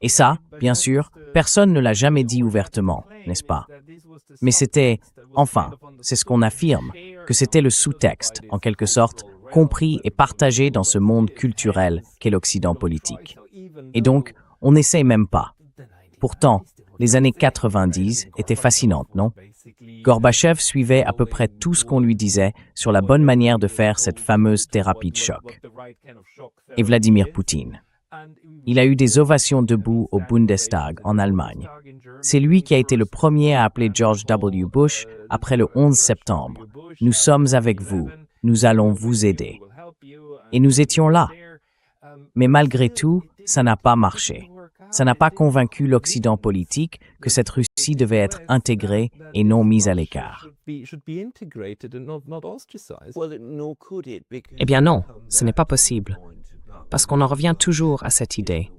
Et ça, bien sûr, personne ne l'a jamais dit ouvertement, n'est-ce pas? Mais c'était, enfin, c'est ce qu'on affirme, que c'était le sous-texte, en quelque sorte, compris et partagé dans ce monde culturel qu'est l'Occident politique. Et donc, on n'essaye même pas. Pourtant, les années 90 étaient fascinantes, non? Gorbatchev suivait à peu près tout ce qu'on lui disait sur la bonne manière de faire cette fameuse thérapie de choc. Et Vladimir Poutine. Il a eu des ovations debout au Bundestag en Allemagne. C'est lui qui a été le premier à appeler George W. Bush après le 11 septembre. « Nous sommes avec vous, nous allons vous aider. » Et nous étions là. Mais malgré tout, ça n'a pas marché. Ça n'a pas convaincu l'Occident politique que cette Russie devait être intégrée et non mise à l'écart. Eh bien non, ce n'est pas possible. Parce qu'on en revient toujours à cette idée.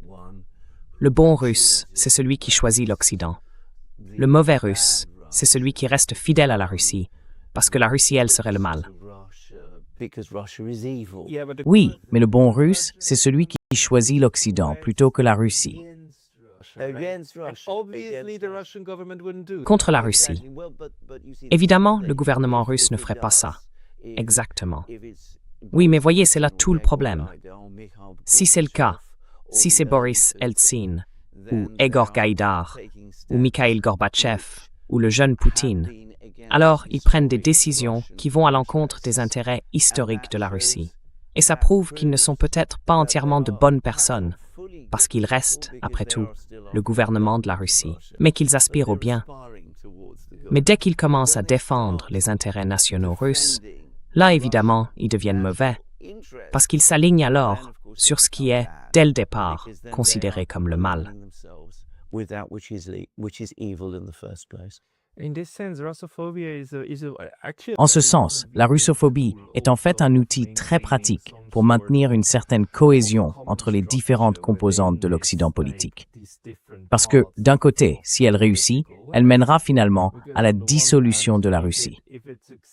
Le bon Russe, c'est celui qui choisit l'Occident. Le mauvais Russe, c'est celui qui reste fidèle à la Russie, parce que la Russie, elle, serait le mal. Oui, mais le bon Russe, c'est celui qui choisit l'Occident plutôt que la Russie. Contre la Russie. Évidemment, le gouvernement russe ne ferait pas ça. Exactement. Oui, mais voyez, c'est là tout le problème. Si c'est le cas, si c'est Boris Eltsine, ou Egor Gaïdar, ou Mikhail Gorbatchev, ou le jeune Poutine, alors ils prennent des décisions qui vont à l'encontre des intérêts historiques de la Russie. Et ça prouve qu'ils ne sont peut-être pas entièrement de bonnes personnes, parce qu'ils restent, après tout, le gouvernement de la Russie, mais qu'ils aspirent au bien. Mais dès qu'ils commencent à défendre les intérêts nationaux russes, là, évidemment, ils deviennent mauvais, parce qu'ils s'alignent alors sur ce qui est, dès le départ, considéré comme le mal. En ce sens, la russophobie est en fait un outil très pratique pour maintenir une certaine cohésion entre les différentes composantes de l'Occident politique. Parce que, d'un côté, si elle réussit, elle mènera finalement à la dissolution de la Russie.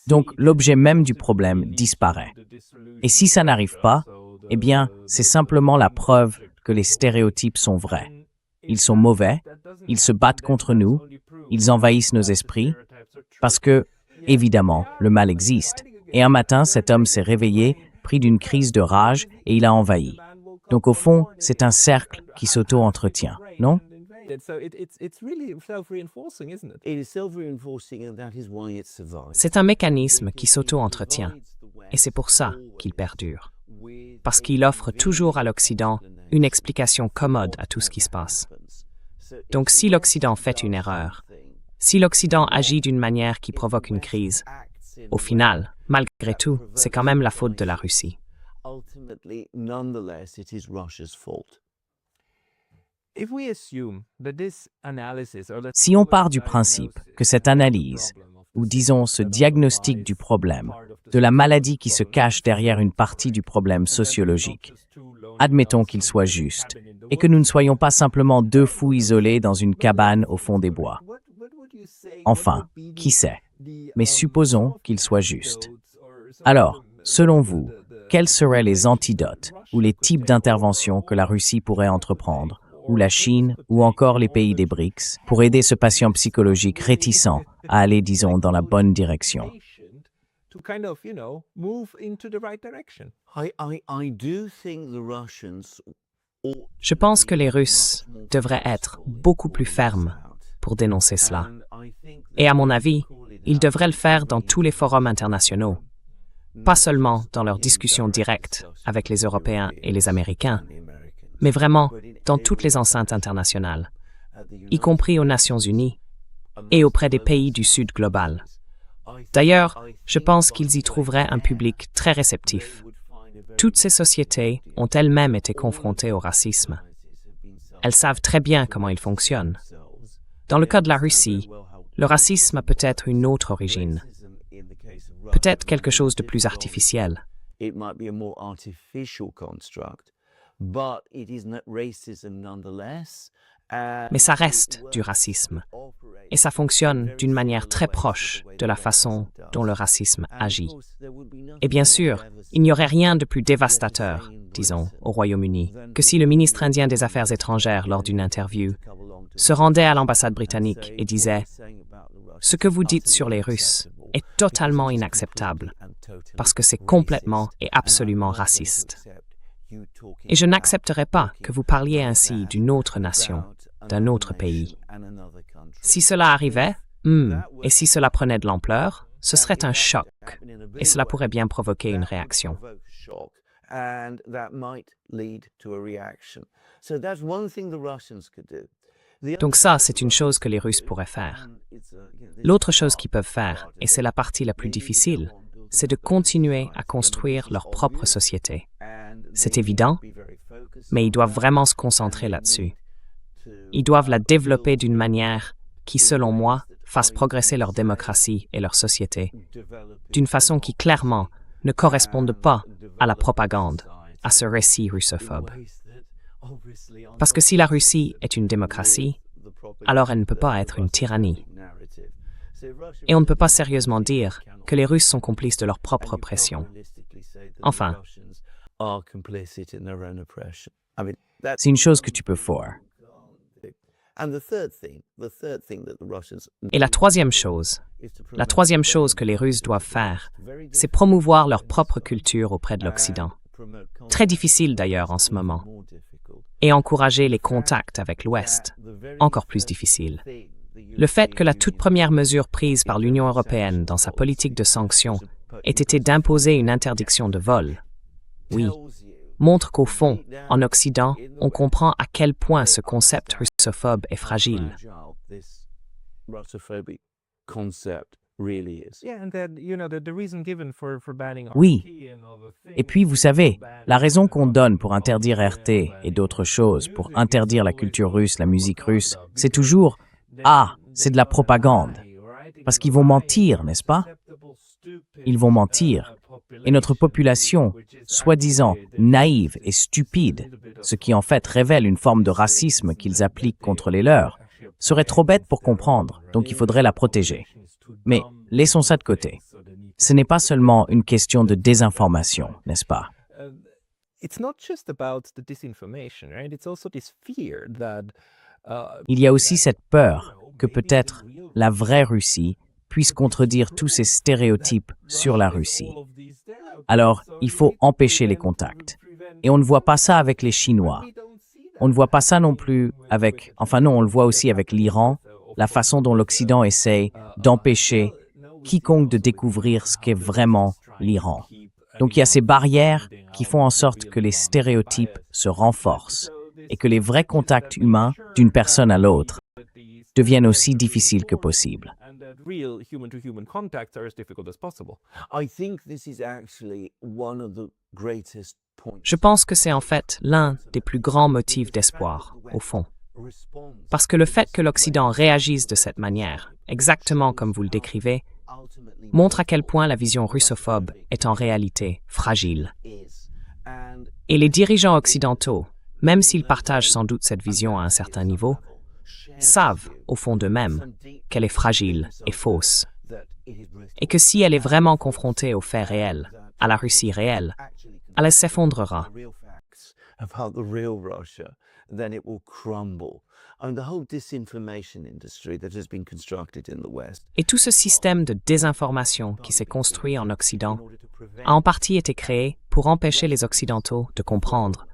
Donc, l'objet même du problème disparaît. Et si ça n'arrive pas, eh bien, c'est simplement la preuve que les stéréotypes sont vrais. Ils sont mauvais, ils se battent contre nous, ils envahissent nos esprits, parce que, évidemment, le mal existe. Et un matin, cet homme s'est réveillé, pris d'une crise de rage, et il a envahi. Donc au fond, c'est un cercle qui s'auto-entretient, non? C'est un mécanisme qui s'auto-entretient, et c'est pour ça qu'il perdure. Parce qu'il offre toujours à l'Occident une explication commode à tout ce qui se passe. Donc si l'Occident fait une erreur, si l'Occident agit d'une manière qui provoque une crise, au final, malgré tout, c'est quand même la faute de la Russie. Si on part du principe que cette analyse, ou disons ce diagnostic du problème, de la maladie qui se cache derrière une partie du problème sociologique, admettons qu'il soit juste, et que nous ne soyons pas simplement deux fous isolés dans une cabane au fond des bois. Enfin, qui sait? Mais supposons qu'il soit juste. Alors, selon vous, quels seraient les antidotes ou les types d'interventions que la Russie pourrait entreprendre, ou la Chine, ou encore les pays des BRICS, pour aider ce patient psychologique réticent à aller, disons, dans la bonne direction? Je pense que les Russes devraient être beaucoup plus fermes pour dénoncer cela. Et à mon avis, ils devraient le faire dans tous les forums internationaux, pas seulement dans leurs discussions directes avec les Européens et les Américains, mais vraiment dans toutes les enceintes internationales, y compris aux Nations Unies et auprès des pays du Sud global. D'ailleurs, je pense qu'ils y trouveraient un public très réceptif. toutes ces sociétés ont elles-mêmes été confrontées au racisme. Elles savent très bien comment il fonctionne. Dans le cas de la Russie, le racisme a peut-être une autre origine, peut-être quelque chose de plus artificiel. It might be a more artificial construct, but it is not racism nonetheless. Mais ça reste du racisme. Et ça fonctionne d'une manière très proche de la façon dont le racisme agit. Et bien sûr, il n'y aurait rien de plus dévastateur, disons, au Royaume-Uni, que si le ministre indien des Affaires étrangères, lors d'une interview, se rendait à l'ambassade britannique et disait « Ce que vous dites sur les Russes est totalement inacceptable, parce que c'est complètement et absolument raciste. Et je n'accepterai pas que vous parliez ainsi d'une autre nation, d'un autre pays. » Si cela arrivait, et si cela prenait de l'ampleur, ce serait un choc, et cela pourrait bien provoquer une réaction. Donc ça, c'est une chose que les Russes pourraient faire. L'autre chose qu'ils peuvent faire, et c'est la partie la plus difficile, c'est de continuer à construire leur propre société. C'est évident, mais ils doivent vraiment se concentrer là-dessus. Ils doivent la développer d'une manière qui, selon moi, fasse progresser leur démocratie et leur société, d'une façon qui, clairement, ne corresponde pas à la propagande, à ce récit russophobe. Parce que si la Russie est une démocratie, alors elle ne peut pas être une tyrannie. Et on ne peut pas sérieusement dire que les Russes sont complices de leur propre oppression. Enfin, C'est une chose que tu peux faire. et la troisième chose que les Russes doivent faire, c'est promouvoir leur propre culture auprès de l'Occident. Très difficile d'ailleurs en ce moment. Et encourager les contacts avec l'Ouest, encore plus difficile. Le fait que la toute première mesure prise par l'Union européenne dans sa politique de sanctions ait été d'imposer une interdiction de vol, oui, montre qu'au fond, en Occident, on comprend à quel point ce concept russophobe est fragile. Oui. Et puis, vous savez, la raison qu'on donne pour interdire RT et d'autres choses, pour interdire la culture russe, la musique russe, c'est toujours « Ah, c'est de la propagande ». Parce qu'ils vont mentir, n'est-ce pas? Ils vont mentir. Et notre population, soi-disant naïve et stupide, ce qui en fait révèle une forme de racisme qu'ils appliquent contre les leurs, serait trop bête pour comprendre, donc il faudrait la protéger. Mais laissons ça de côté. Ce n'est pas seulement une question de désinformation, n'est-ce pas? Il y a aussi cette peur que peut-être la vraie Russie puisse contredire tous ces stéréotypes sur la Russie. Alors, il faut empêcher les contacts. Et on ne voit pas ça avec les Chinois. On ne voit pas ça non plus avec... Enfin non, on le voit aussi avec l'Iran, la façon dont l'Occident essaie d'empêcher quiconque de découvrir ce qu'est vraiment l'Iran. Donc il y a ces barrières qui font en sorte que les stéréotypes se renforcent et que les vrais contacts humains d'une personne à l'autre deviennent aussi difficiles que possible. Je pense que c'est en fait l'un des plus grands motifs d'espoir, au fond. Parce que le fait que l'Occident réagisse de cette manière, exactement comme vous le décrivez, montre à quel point la vision russophobe est en réalité fragile. Et les dirigeants occidentaux, même s'ils partagent sans doute cette vision à un certain niveau, savent, au fond d'eux-mêmes, qu'elle est fragile et fausse, et que si elle est vraiment confrontée aux faits réels, à la Russie réelle, elle s'effondrera. Et tout ce système de désinformation qui s'est construit en Occident a en partie été créé pour empêcher les Occidentaux de comprendre,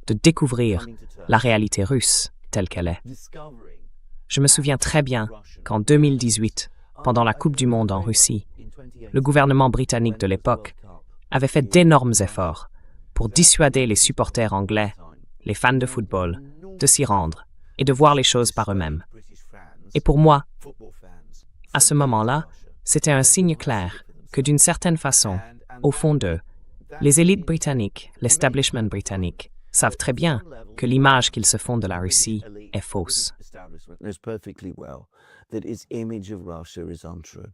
de découvrir la réalité russe telle qu'elle est. Je me souviens très bien qu'en 2018, pendant la Coupe du Monde en Russie, le gouvernement britannique de l'époque avait fait d'énormes efforts pour dissuader les supporters anglais, les fans de football, de s'y rendre et de voir les choses par eux-mêmes. Et pour moi, à ce moment-là, c'était un signe clair que d'une certaine façon, au fond d'eux, Les élites britanniques, l'establishment britannique, savent très bien que l'image qu'ils se font de la Russie est fausse. Knows perfectly well that its image of Russia is untrue.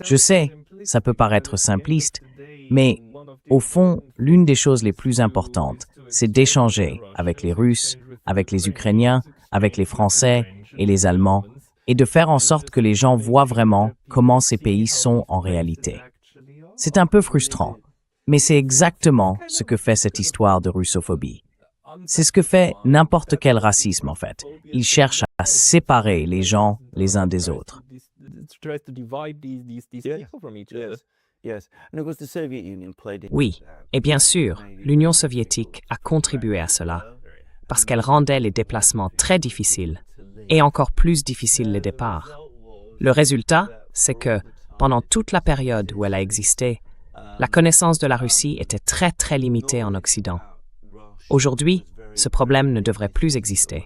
Je sais, ça peut paraître simpliste, mais au fond, l'une des choses les plus importantes, c'est d'échanger avec les Russes, avec les Ukrainiens, avec les Français et les Allemands, et de faire en sorte que les gens voient vraiment comment ces pays sont en réalité. C'est un peu frustrant, mais c'est exactement ce que fait cette histoire de russophobie. C'est ce que fait n'importe quel racisme, en fait. Il cherche à séparer les gens les uns des autres. Yes. And of course the Soviet Union played into Oui, that. et bien sûr, l'Union soviétique a contribué à cela, parce qu'elle rendait les déplacements très difficiles, et encore plus difficiles les départs. Le résultat, c'est que, pendant toute la période où elle a existé, la connaissance de la Russie était très très limitée en Occident. Aujourd'hui, ce problème ne devrait plus exister.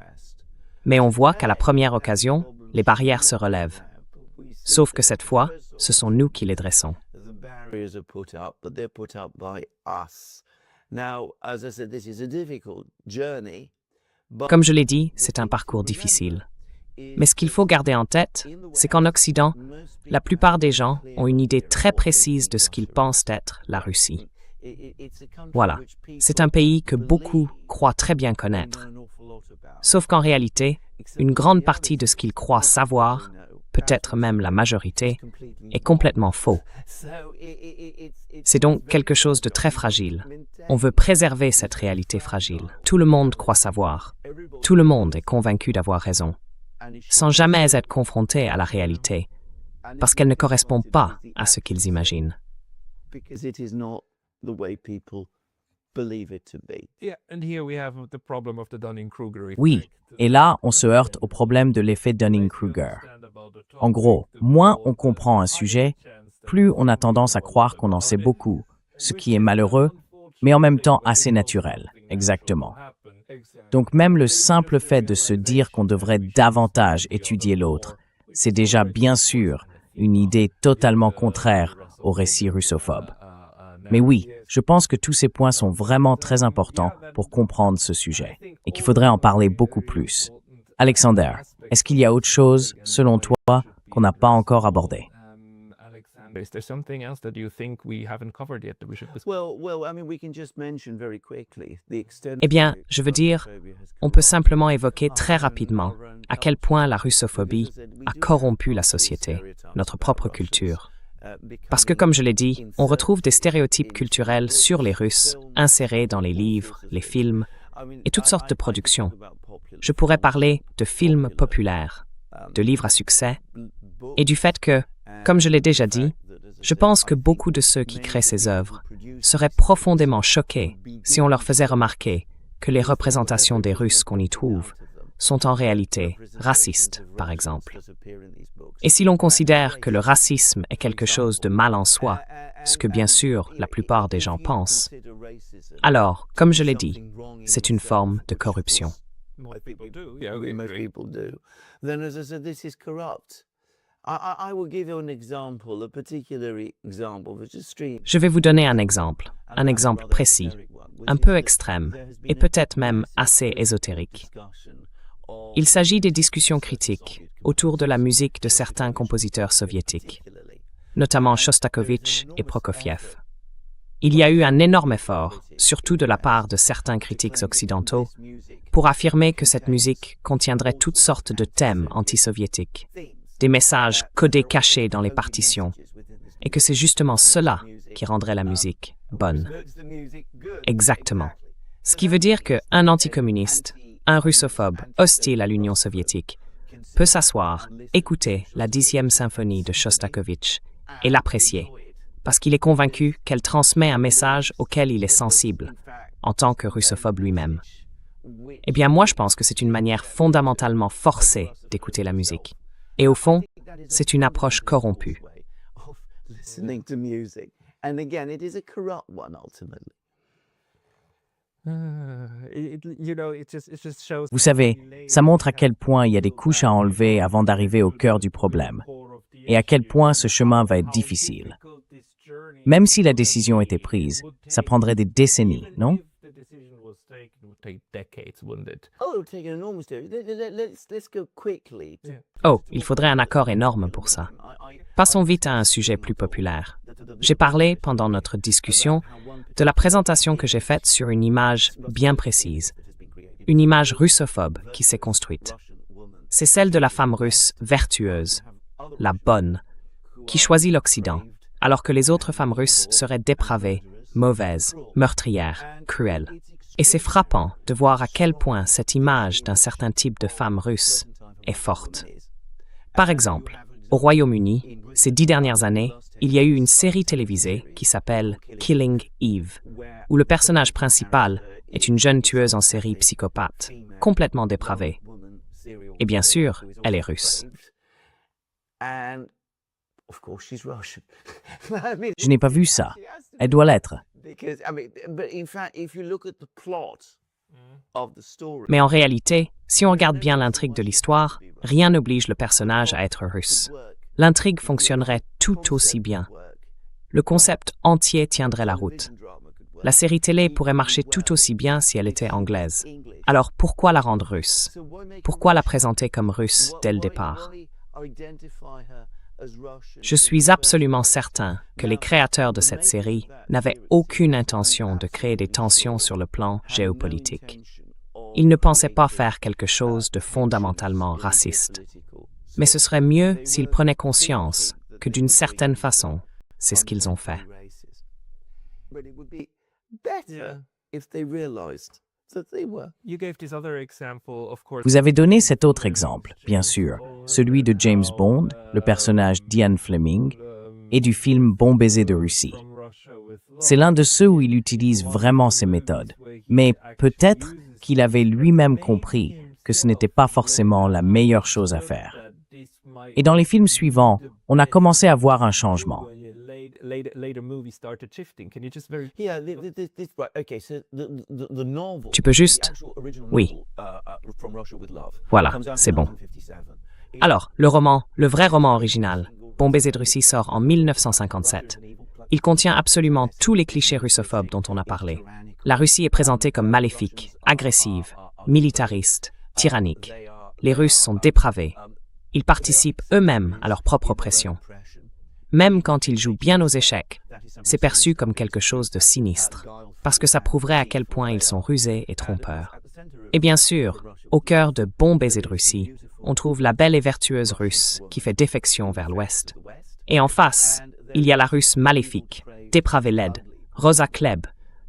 Mais on voit qu'à la première occasion, les barrières se relèvent. Sauf que cette fois, ce sont nous qui les dressons. The barriers are put up, but they're put up by us. Now, as I said, this is a difficult journey. But Comme je l'ai dit, c'est un parcours difficile. Mais ce qu'il faut garder en tête, c'est qu'en Occident, la plupart des gens ont une idée très précise de ce qu'ils pensent être la Russie. Voilà, c'est un pays que beaucoup croient très bien connaître. Sauf qu'en réalité, une grande partie de ce qu'ils croient savoir, peut-être même la majorité, est complètement faux. C'est donc quelque chose de très fragile. On veut préserver cette réalité fragile. Tout le monde croit savoir. Tout le monde est convaincu d'avoir raison, sans jamais être confronté à la réalité, parce qu'elle ne correspond pas à ce qu'ils imaginent. because it is not the way people believe it to be. Oui, et là, on se heurte au problème de l'effet Dunning-Kruger. En gros, moins on comprend un sujet, plus on a tendance à croire qu'on en sait beaucoup, ce qui est malheureux, mais en même temps assez naturel, exactement. Donc même le simple fait de se dire qu'on devrait davantage étudier l'autre, c'est déjà bien sûr une idée totalement contraire au récit russophobe. Mais oui, je pense que tous ces points sont vraiment très importants pour comprendre ce sujet et qu'il faudrait en parler beaucoup plus. Alexander, est-ce qu'il y a autre chose, selon toi, qu'on n'a pas encore abordé? Is there something else that you think we haven't covered yet that we should discuss? Well, I mean, we can just mention very quickly the extent. Eh bien, je veux dire, on peut simplement évoquer très rapidement à quel point la russophobie a corrompu la société, notre propre culture. Parce que, comme je l'ai dit, on retrouve des stéréotypes culturels sur les Russes insérés dans les livres, les films et toutes sortes de productions. Je pourrais parler de films populaires, de livres à succès et du fait que, comme je l'ai déjà dit, je pense que beaucoup de ceux qui créent ces œuvres seraient profondément choqués si on leur faisait remarquer que les représentations des Russes qu'on y trouve sont en réalité racistes, par exemple. Et si l'on considère que le racisme est quelque chose de mal en soi, ce que bien sûr la plupart des gens pensent, alors, comme je l'ai dit, c'est une forme de corruption. Most people do, yeah, we Most agree. people do. Then, as I said, this is corrupt. I will give you an example, a particular example, which is extreme. Je vais vous donner un exemple précis, un peu extrême et peut-être même assez ésotérique. Il s'agit des discussions critiques autour de la musique de certains compositeurs soviétiques, notamment Shostakovich et Prokofiev. Il y a eu un énorme effort, surtout de la part de certains critiques occidentaux, pour affirmer que cette musique contiendrait toutes sortes de thèmes anti-soviétiques, des messages codés cachés dans les partitions, et que c'est justement cela qui rendrait la musique bonne. Exactement. Ce qui veut dire qu'un anticommuniste, un russophobe hostile à l'Union soviétique, peut s'asseoir, écouter la 10e symphonie de Shostakovich et l'apprécier, parce qu'il est convaincu qu'elle transmet un message auquel il est sensible, en tant que russophobe lui-même. Eh bien, moi, je pense que c'est une manière fondamentalement forcée d'écouter la musique. Et au fond, c'est une approche corrompue. Listening to music. And again, it is a corrupt one ultimately. It just shows. Vous savez, ça montre à quel point il y a des couches à enlever avant d'arriver au cœur du problème. et à quel point ce chemin va être difficile. Même si la décision était prise, ça prendrait des décennies, non? Oh, it'll take an enormous deal. Let's go quickly. Oh, il faudrait un accord énorme pour ça. Passons vite à un sujet plus populaire. J'ai parlé, pendant notre discussion, de la présentation que j'ai faite sur une image bien précise, une image russophobe qui s'est construite. C'est celle de la femme russe vertueuse, la bonne, qui choisit l'Occident, alors que les autres femmes russes seraient dépravées, mauvaises, meurtrières, cruelles. Et c'est frappant de voir à quel point cette image d'un certain type de femme russe est forte. Par exemple, au Royaume-Uni, ces 10 dernières années, il y a eu une série télévisée qui s'appelle Killing Eve, où le personnage principal est une jeune tueuse en série psychopathe, complètement dépravée. Et bien sûr, elle est russe. And of course, she's Russian. Je n'ai pas vu ça. Elle doit l'être. Because but in fact, if you look at the plot of the story, Mais en réalité, si on regarde bien l'intrigue de l'histoire, rien n'oblige le personnage à être russe. L'intrigue fonctionnerait tout aussi bien. Le concept entier tiendrait la route. La série télé pourrait marcher tout aussi bien si elle était anglaise. Alors pourquoi la rendre russe? Pourquoi la présenter comme russe dès le départ? Je suis absolument certain que les créateurs de cette série n'avaient aucune intention de créer des tensions sur le plan géopolitique. Ils ne pensaient pas faire quelque chose de fondamentalement raciste. Mais ce serait mieux s'ils prenaient conscience que d'une certaine façon, c'est ce qu'ils ont fait. but it would be better if they realized that they were. Vous avez donné cet autre exemple, bien sûr, celui de James Bond, le personnage d'Ian Fleming, et du film Bon baiser de Russie. C'est l'un de ceux où il utilise vraiment ces méthodes, mais peut-être qu'il avait lui-même compris que ce n'était pas forcément la meilleure chose à faire. Et dans les films suivants, on a commencé à voir un changement. Yeah, right. Okay, so the novel. Tu peux juste... the actual original Oui. novel, From Russia with Love. Voilà, comes out in c'est bon. 1957. Alors, le roman, le vrai roman original, Bon baiser de Russie sort en 1957. Il contient absolument tous les clichés russophobes dont on a parlé. La Russie est présentée comme maléfique, agressive, militariste, tyrannique. Les Russes sont dépravés. Ils participent eux-mêmes à leur propre oppression. Même quand ils jouent bien aux échecs, c'est perçu comme quelque chose de sinistre, parce que ça prouverait à quel point ils sont rusés et trompeurs. Et bien sûr, au cœur de Bon baiser de Russie, on trouve la belle et vertueuse russe qui fait défection vers l'ouest. Et en face, il y a la russe maléfique, dépravée laide, Rosa Klebb,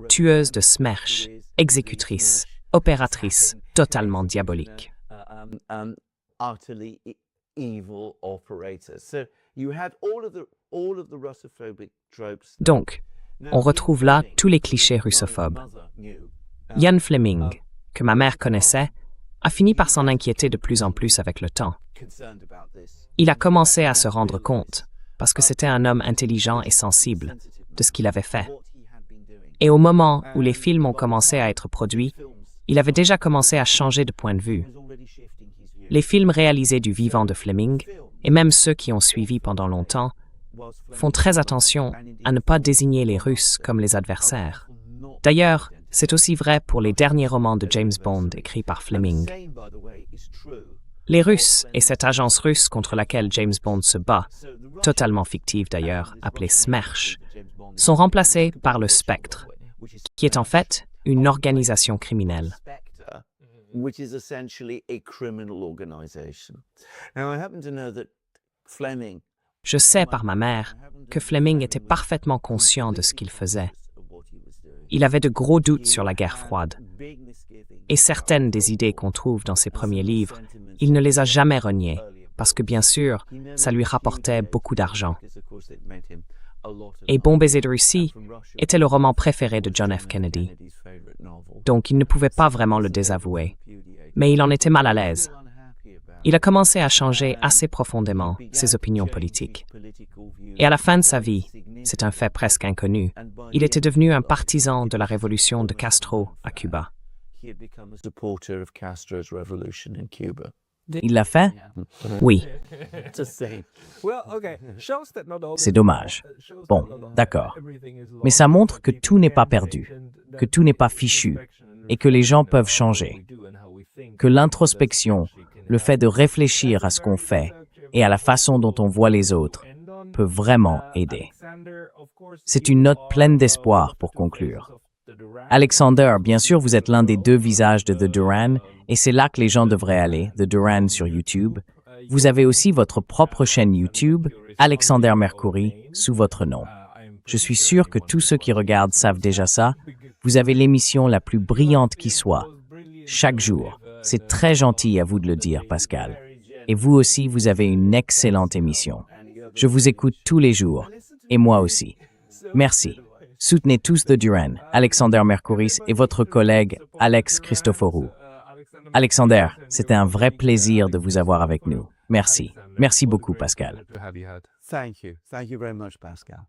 tueuse de Smersh, exécutrice, opératrice, totalement diabolique. Utterly evil operator. So you had all of the Russophobic tropes. Donc, on retrouve là tous les clichés russophobes. Ian Fleming, que ma mère connaissait, a fini par s'en inquiéter de plus en plus avec le temps. Il a commencé à se rendre compte, parce que c'était un homme intelligent et sensible, de ce qu'il avait fait. Et au moment où les films ont commencé à être produits, il avait déjà commencé à changer de point de vue. Les films réalisés du vivant de Fleming, et même ceux qui ont suivi pendant longtemps, font très attention à ne pas désigner les Russes comme les adversaires. D'ailleurs, c'est aussi vrai pour les derniers romans de James Bond écrits par Fleming. Les Russes et cette agence russe contre laquelle James Bond se bat, totalement fictive d'ailleurs, appelée Smersh, sont remplacés par le Spectre, qui est en fait une organisation criminelle. Which is essentially a criminal organization. Now, I happen to know that Fleming. Je sais par ma mère que Fleming était parfaitement conscient de ce qu'il faisait. Il avait de gros doutes sur la guerre froide. Et certaines des idées qu'on trouve dans ses premiers livres, il ne les a jamais reniées, parce que bien sûr, ça lui rapportait beaucoup d'argent. Et Bon baiser de Russie était le roman préféré de John F. Kennedy. Donc il ne pouvait pas vraiment le désavouer. Mais il en était mal à l'aise. Il a commencé à changer assez profondément ses opinions politiques. Et à la fin de sa vie, c'est un fait presque inconnu, il était devenu un partisan de la révolution de Castro à Cuba. Il l'a fait? Oui. Just saying. C'est dommage. Bon, d'accord. Mais ça montre que tout n'est pas perdu, que tout n'est pas fichu, et que les gens peuvent changer. Que l'introspection, le fait de réfléchir à ce qu'on fait et à la façon dont on voit les autres, peut vraiment aider. C'est une note pleine d'espoir pour conclure. Alexander, bien sûr, vous êtes l'un des deux visages de The Duran, et c'est là que les gens devraient aller, The Duran sur YouTube. Vous avez aussi votre propre chaîne YouTube, Alexander Mercouri, sous votre nom. Je suis sûr que tous ceux qui regardent savent déjà ça. Vous avez l'émission la plus brillante qui soit, chaque jour. C'est très gentil à vous de le dire, Pascal. Et vous aussi, vous avez une excellente émission. Je vous écoute tous les jours, et moi aussi. Merci. Soutenez tous The Duran, Alexander Mercouris et votre collègue Alex Christoforou. Alexander, c'était un vrai plaisir de vous avoir avec nous. Merci. Merci beaucoup, Pascal. To have you had. Thank you. Thank you very much, Pascal.